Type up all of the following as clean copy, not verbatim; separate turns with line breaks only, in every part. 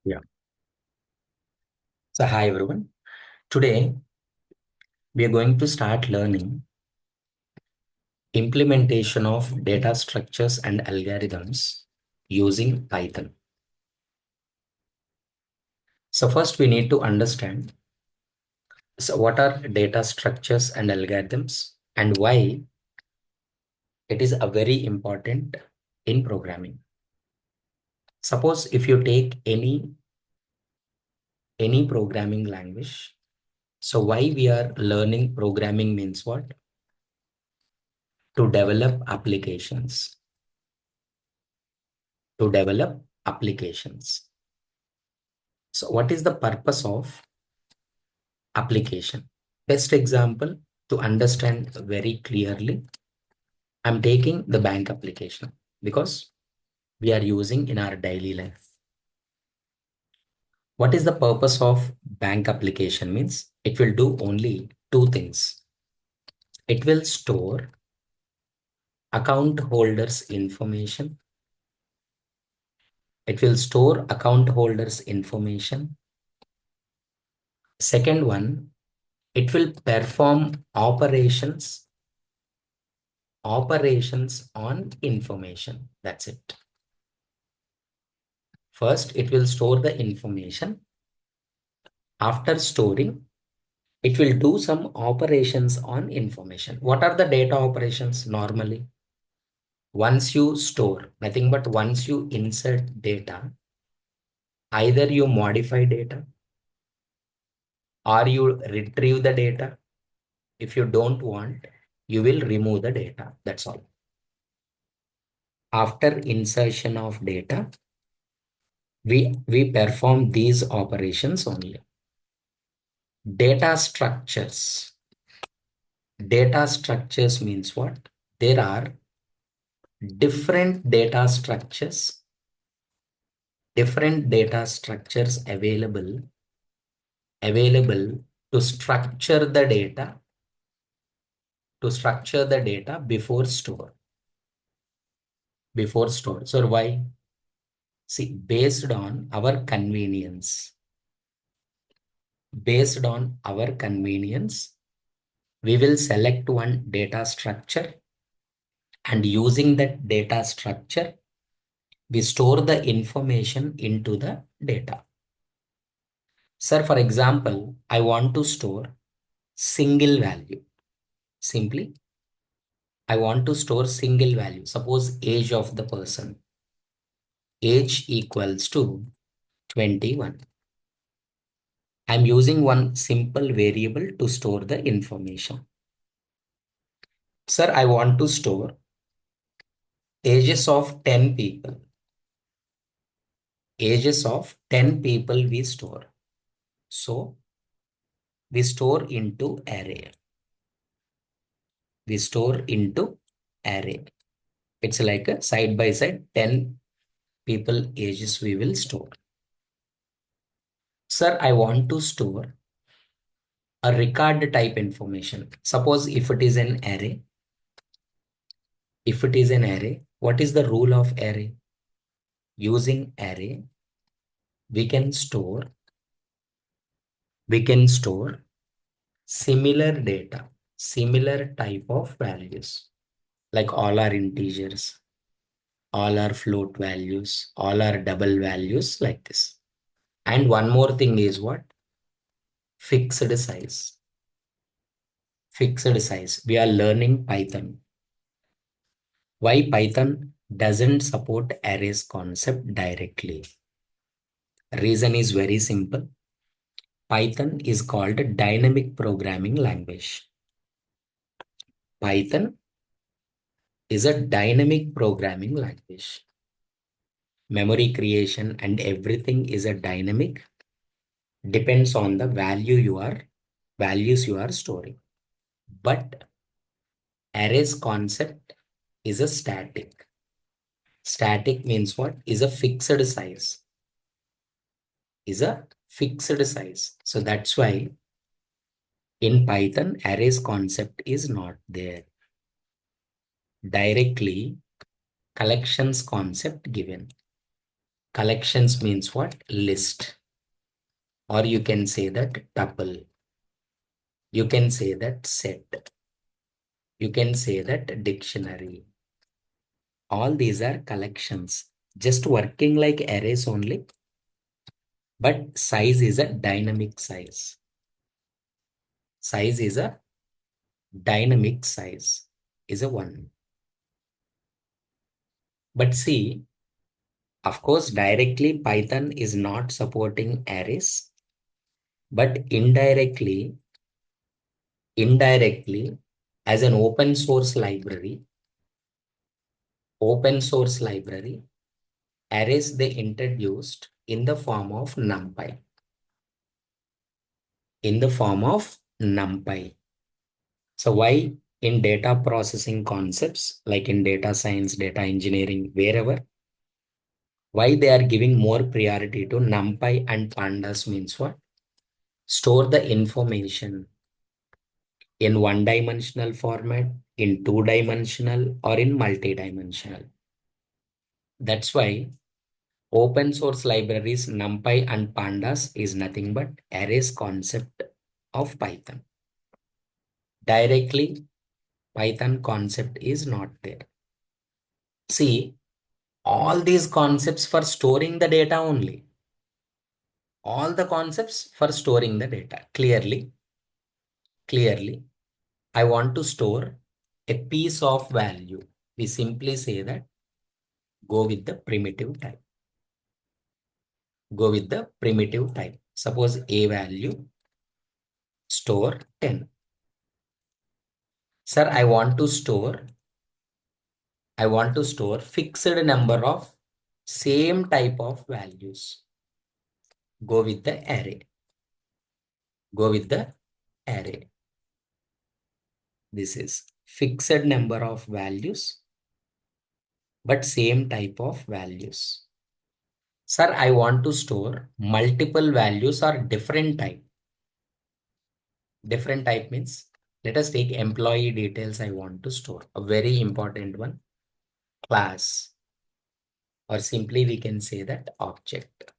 Yeah. So hi everyone. Today we are going to start learning implementation of data structures and algorithms using Python. So first we need to understand what are data structures and algorithms and why it is a very important in programming. Suppose if you take any programming language, so why we are learning programming means what? To develop applications. To develop applications. So what is the purpose of application? Best example to understand very clearly, I'm taking the bank application because we are using in our daily life. What is the purpose of bank application means? It will do only two things. It will store account holders information. It will store account holders information. Second one, it will perform operations on information. That's it. First, it will store the information. After storing, it will do some operations on information. What are the data operations normally? Once you store, nothing but once you insert data, either you modify data or you retrieve the data. If you don't want, you will remove the data. That's all. After insertion of data, we perform these operations only. Data structures. Data structures means what? There are different data structures available to structure the data before store. So why? See, based on our convenience, we will select one data structure, and using that data structure, we store the information into the data. Sir, for example, I want to store single value. Simply, I want to store single value. Suppose age of the person. Age equals to 21. I'm using one simple variable to store the information. Sir, I want to store ages of 10 people. Ages of 10 people we store. So we store into array. We store into array. It's like a side by side 10 people ages we will store. Sir, I want to store a record type information. Suppose if it is an array, what is the rule of array? Using array, we can store similar data, similar type of values, like all are integers, all are float values, all are double values like this. And one more thing is what? Fixed size. Fixed size. We are learning Python. Why Python doesn't support arrays concept directly? Reason is very simple. Python is called a dynamic programming language. Python is a dynamic programming language. Memory creation and everything is a dynamic, depends on the values you are storing. But arrays concept is a static. Static means what? Is a fixed size. So that's why in Python, arrays concept is not there. Directly collections concept given. Collections means what? List. Or you can say that tuple. You can say that set. You can say that dictionary. All these are collections, just working like arrays only, but size is a dynamic size. Size is a dynamic size, is a one. But see, of course, directly Python is not supporting arrays, but indirectly, as an open source library, arrays they introduced in the form of NumPy. In the form of NumPy. So why in data processing concepts, like in data science, data engineering, wherever, why they are giving more priority to NumPy and pandas means what? Store the information in one-dimensional format, in two-dimensional, or in multi-dimensional. That's why open source libraries NumPy and pandas is nothing but arrays concept of Python. Directly, Python concept is not there. See, all these concepts for storing the data only. All the concepts for storing the data. Clearly, I want to store a piece of value. We simply say that go with the primitive type. Go with the primitive type. Suppose a value, store 10. Sir, I want to store fixed number of same type of values. Go with the array. Go with the array. This is fixed number of values, but same type of values. Sir, I want to store multiple values or different type. Different type means, let us take employee details I want to store. A very important one, class, or simply we can say that object.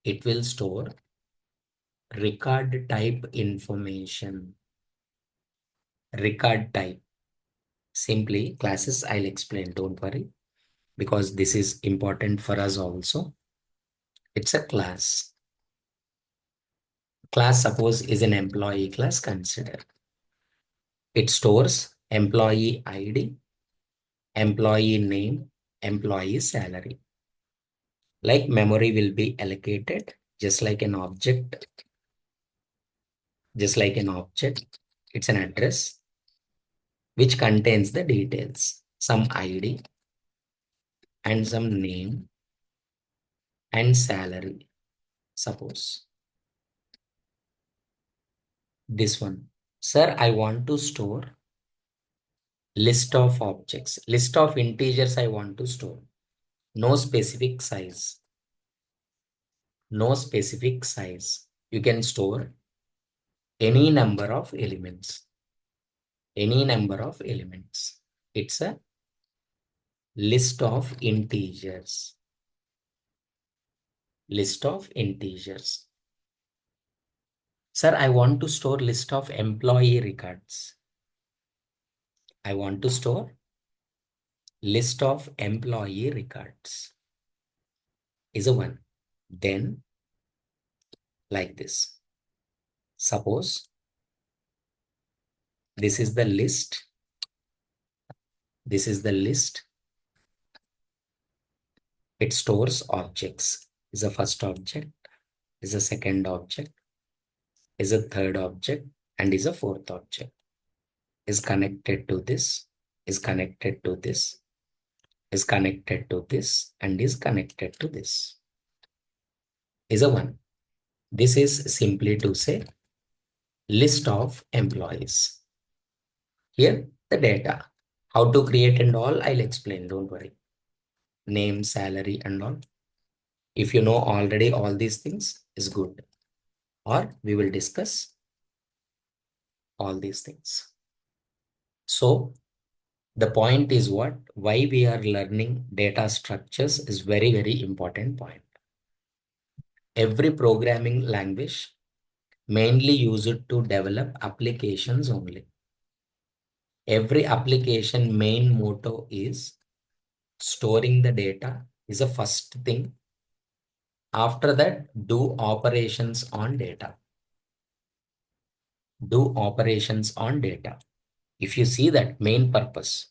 It will store record type information. Record type. Simply classes I'll explain, don't worry, because this is important for us also. It's a class. Class suppose is an employee class, consider. It stores employee ID, employee name, employee salary. Like memory will be allocated just like an object. Just like an object, it's an address which contains the details, some ID and some name and salary. Suppose this one. Sir, I want to store list of objects, list of integers I want to store. No specific size. No specific size. You can store any number of elements. Any number of elements. It's a list of integers. List of integers. Sir, I want to store list of employee records. I want to store list of employee records. Is a one. Then like this. Suppose this is the list. This is the list. It stores objects. Is a first object, is a second object, is a third object, and is a fourth object. Is connected to this, is connected to this, is connected to this, and is connected to this. Is a one. This is simply to say list of employees. Here the data. How to create and all I'll explain, don't worry. Name, salary and all. If you know already all these things is good. Or we will discuss all these things. So The point is what? Why we are learning data structures is very, very important point. Every programming language mainly used to develop applications only. Every application main motto is storing the data is the first thing. After that, do operations on data. Do operations on data. If you see that main purpose,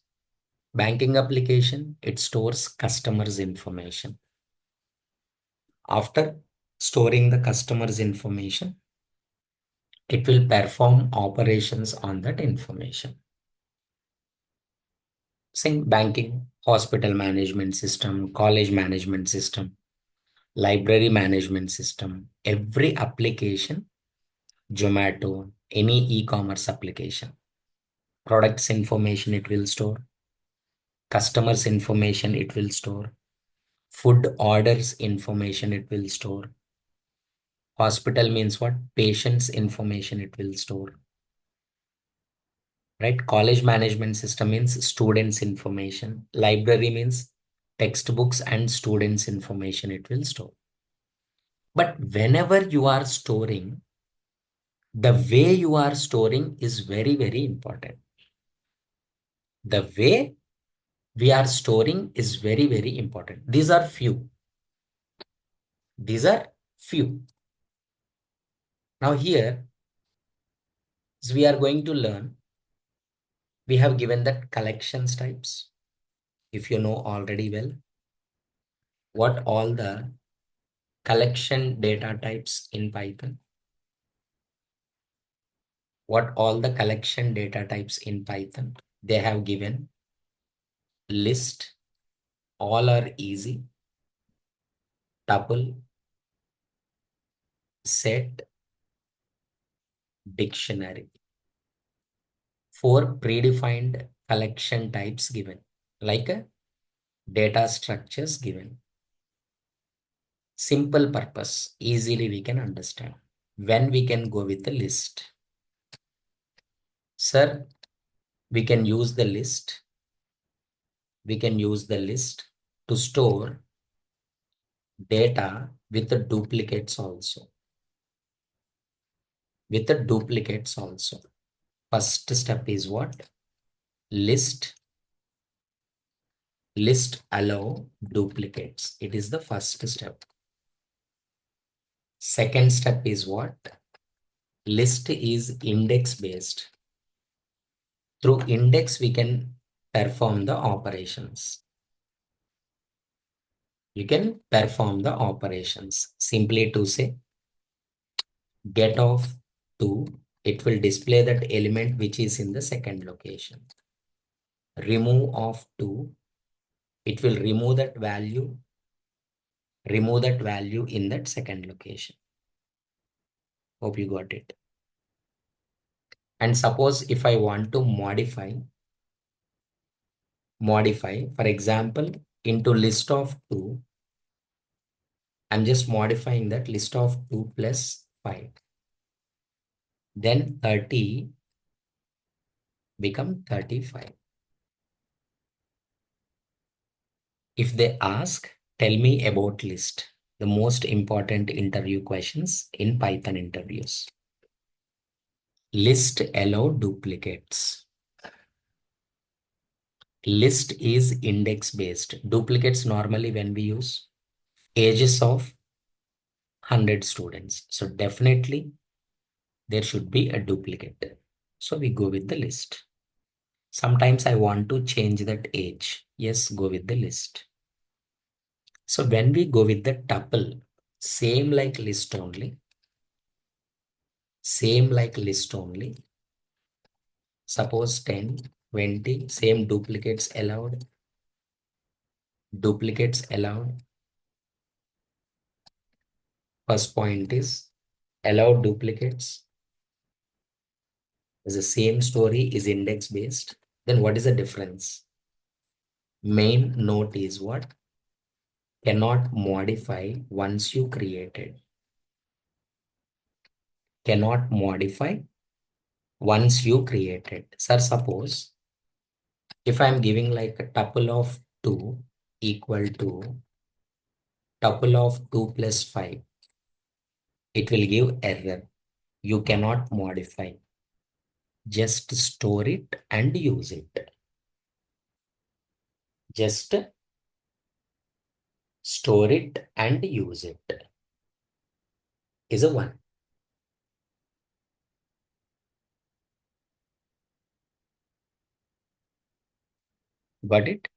banking application, it stores customers' information. After storing the customer's information, it will perform operations on that information. Same banking, hospital management system, college management system, library management system, every application, Zomato, any e-commerce application, products information it will store, customers information it will store, food orders information it will store. Hospital means what? Patients information it will store. Right? College management system means students information. Library means textbooks and students information it will store. But whenever you are storing, the way you are storing is very, very important. The way we are storing is very, very important. These are few. These are few. Now here, as we are going to learn, we have given that collections types. If you know already well, what all the collection data types in Python, what all the collection data types in Python, they have given list, all are easy, tuple, set, dictionary. Four predefined collection types given, like a data structures given. Simple purpose, easily we can understand. When we can go with the list. Sir, we can use the list. We can use the list to store data with the duplicates also. With the duplicates also. First step is what? List. List allow duplicates. It is the first step. Second step is what? List is index based. Through index, we can perform the operations. You can perform the operations. Simply to say, get of 2, it will display that element which is in the second location. Remove of 2, it will remove that value in that second location. Hope you got it. And suppose if I want to modify, for example, into list of 2, I'm just modifying that list of 2 plus 5. Then 30 become 35. If they ask, tell me about list, the most important interview questions in Python interviews. List allow duplicates. List is index based. Duplicates normally when we use ages of 100 students. So definitely there should be a duplicate. So we go with the list. Sometimes I want to change that age. Yes, go with the list. So when we go with the tuple, same like list only. Same like list only. Suppose 10, 20, same duplicates allowed. Duplicates allowed. First point is allow duplicates. As the same story is index based. Then what is the difference? Main note is what? Cannot modify once you created. Cannot modify once you created. Sir, suppose If I'm giving like a tuple of 2 equal to tuple of 2 plus 5, it will give error. You cannot modify. Just store it and use it. Just store it and use it is a 1. Got it?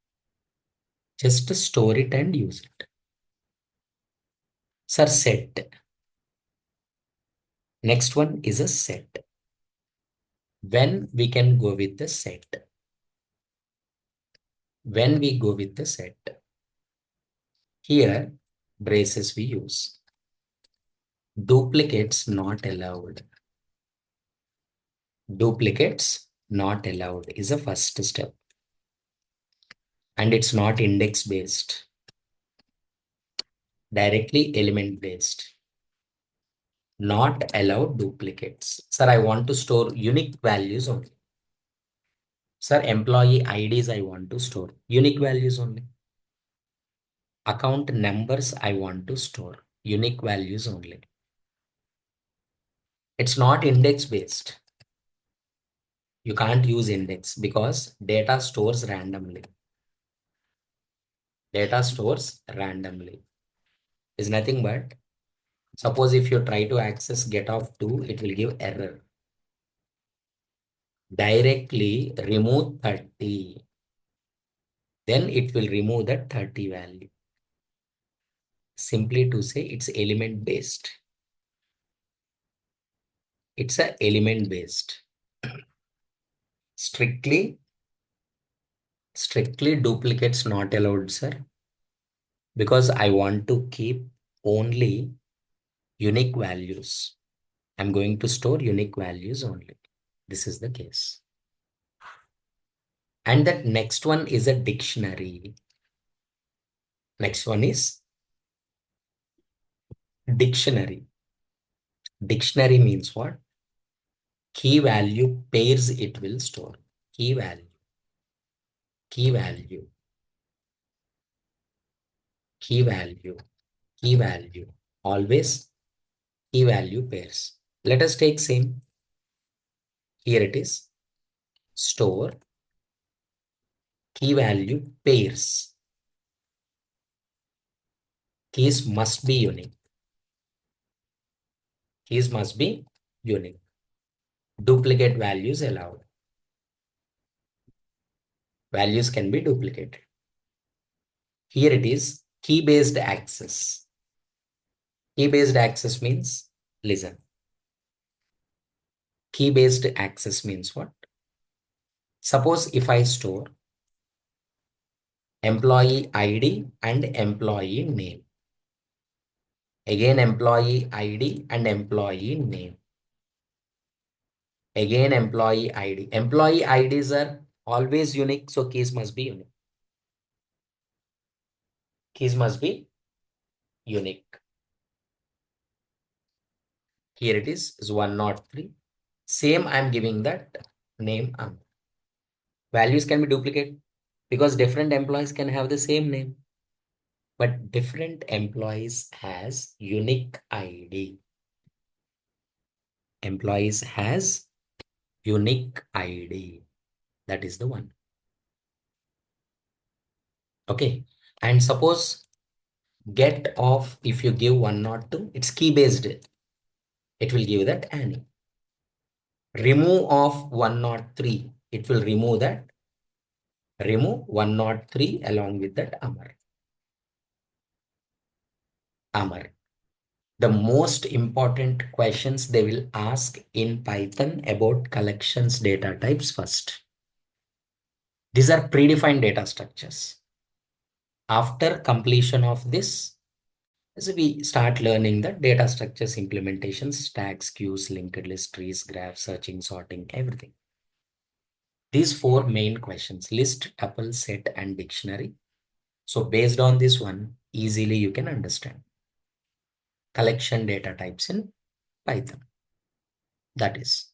Just store it and use it. Sir, set. Next one is a set. When we can go with the set? When we go with the set, here braces we use. Duplicates not allowed. Duplicates not allowed is a first step. And it's not index based, directly element based. Not allowed duplicates. Sir, I want to store unique values only. Sir, employee IDs I want to store. Unique values only. Account numbers I want to store. Unique values only. It's not index based. You can't use index because data stores randomly. Data stores randomly. Is nothing but, suppose if you try to access get of 2, it will give error. Directly remove 30. Then it will remove that 30 value. Simply to say it's element based. It's a element based. Strictly duplicates not allowed, sir. Because I want to keep only unique values. I'm going to store unique values only. This is the case. And that next one is a dictionary. Next one is dictionary. Dictionary means what? Key value pairs it will store. Key value. Key value. Key value. Key value. Always key value pairs. Let us take same. Here it is. Store key value pairs. Keys must be unique. Keys must be unique. Duplicate values allowed. Values can be duplicated. Here it is key-based access. Key-based access means, listen. Key-based access means what? Suppose if I store employee ID and employee name. Again, employee ID and employee name. Again, employee ID. Employee IDs are always unique, so keys must be unique. Keys must be unique. Here it is 103. Same, I'm giving that name. Values can be duplicated because different employees can have the same name. But different employees has unique ID. Employees has unique ID. That is the one. Okay. And suppose get of, if you give 102, it's key based. It will give that Annie. Remove of 103. It will remove that. Remove 103 along with that Amar. Amar. The most important questions they will ask in Python about collections data types first. These are predefined data structures. After completion of this, so we start learning the data structures implementations, stacks, queues, linked list, trees, graphs, searching, sorting, everything. These 4 main questions: list, tuple, set, and dictionary. So based on this one, easily you can understand collection data types in Python. That is.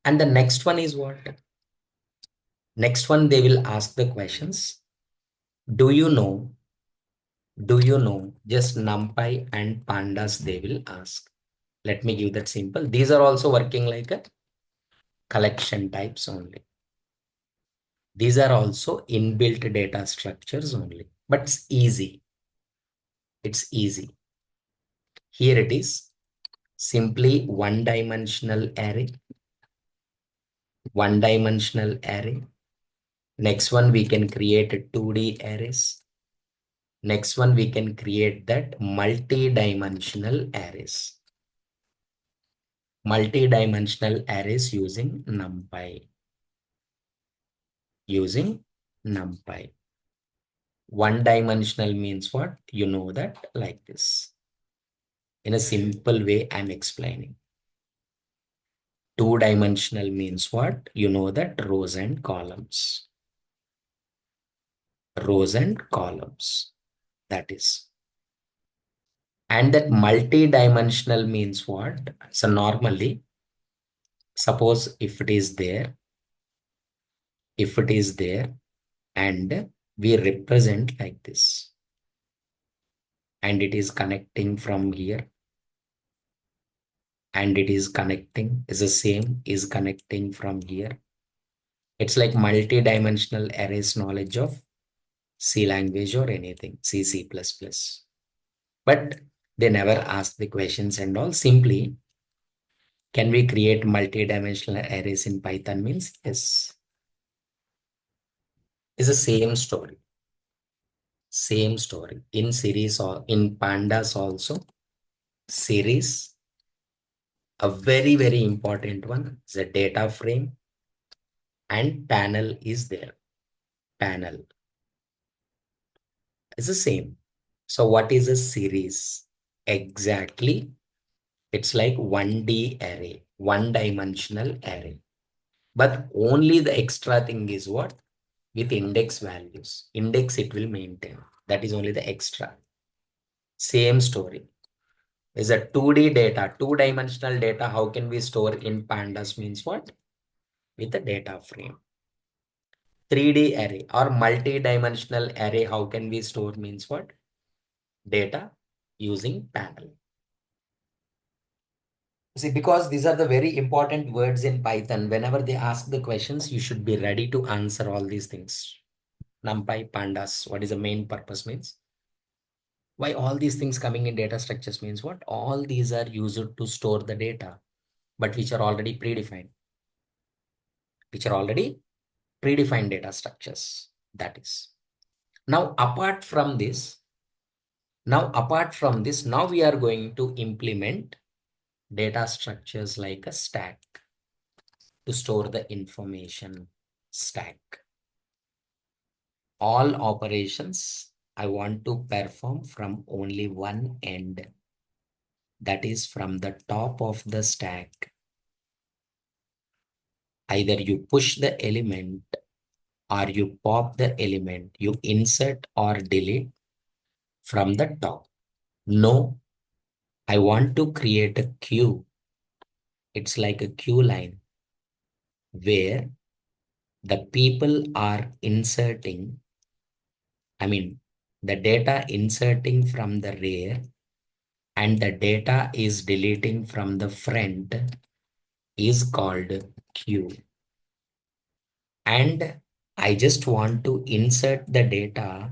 And the next one is what? Next one, they will ask the questions. Do you know? Do you know? Just NumPy and pandas they will ask. Let me give that simple. These are also working like a collection types only. These are also inbuilt data structures only, but it's easy. It's easy. Here it is simply one-dimensional array. One-dimensional array. Next one, we can create a 2D arrays. Next one, we can create that multi-dimensional arrays. Multi-dimensional arrays using NumPy. Using NumPy. One-dimensional means what? You know that like this. In a simple way, I'm explaining. Two-dimensional means what? You know that rows and columns. Rows and columns. That is. And that multi-dimensional means what? So normally, suppose if it is there, and we represent like this, and it is connecting from here, and it is connecting is the same, is connecting from here. It's like multi-dimensional arrays knowledge of C language or anything, C, C++. But they never ask the questions and all. Simply, can we create multi-dimensional arrays in Python means yes. It's the same story. Same story. In series or in pandas also. Series, a very, very important one is a data frame, and panel is there. Panel is the same. So what is a series? Exactly. It's like 1D array, one-dimensional array. But only the extra thing is what? With index values. Index it will maintain. That is only the extra. Same story. Is a 2D data, two-dimensional data. How can we store in pandas means what? With a data frame. 3D array or multi-dimensional array. How can we store means what? Data using panel. See, because these are the very important words in Python. Whenever they ask the questions, you should be ready to answer all these things. NumPy, pandas, what is the main purpose means? Why all these things coming in data structures means what? All these are used to store the data, but which are already predefined. Which are already predefined data structures. That is. Now, now we are going to implement data structures like a stack to store the information. Stack. All operations I want to perform from only one end. That is from the top of the stack. Either you push the element or you pop the element, you insert or delete from the top. No, I want to create a queue. It's like a queue line where the people are inserting, the data inserting from the rear and the data is deleting from the front is called queue. And I just want to insert the data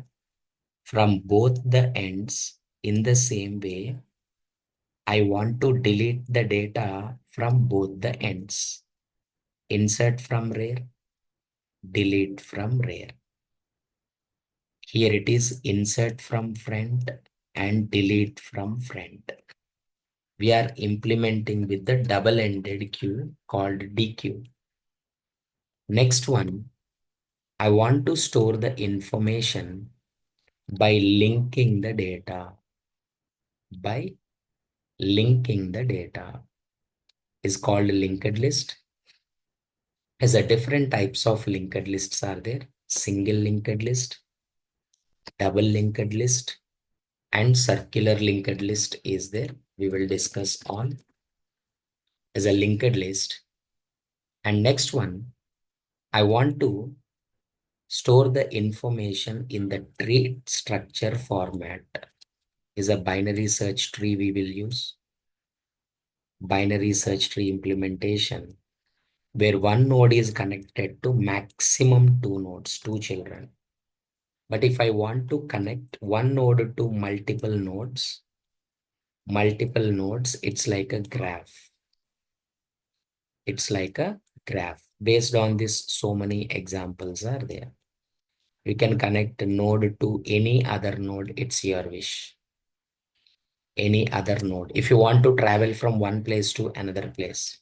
from both the ends in the same way. I want to delete the data from both the ends. Insert from rear, delete from rear. Here it is insert from front and delete from front. We are implementing with the double-ended queue called DQ. Next one, I want to store the information by linking the data. By linking the data is called linked list. As a different types of linked lists are there. Single linked list, double linked list, and circular linked list is there. We will discuss on as a linked list. And next one, I want to Store the information in the tree structure format. Is a binary search tree we will use. Binary search tree implementation, where one node is connected to maximum two nodes, two children. But if I want to connect one node to multiple nodes, it's like a graph. It's like a graph. Based on this, so many examples are there. You can connect a node to any other node. It's your wish. Any other node. If you want to travel from one place to another place,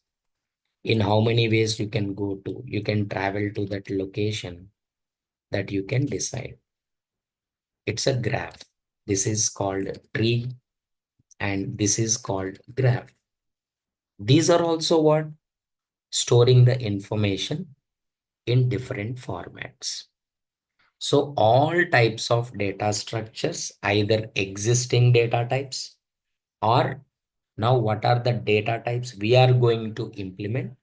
in how many ways you can go to, you can travel to that location that you can decide. It's a graph. This is called tree and this is called graph. These are also what? Storing the information in different formats. So all types of data structures, either existing data types or now what are the data types we are going to implement,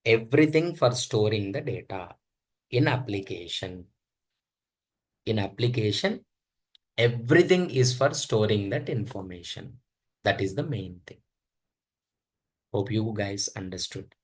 everything for storing the data in application. In application, everything is for storing that information. That is the main thing. Hope you guys understood.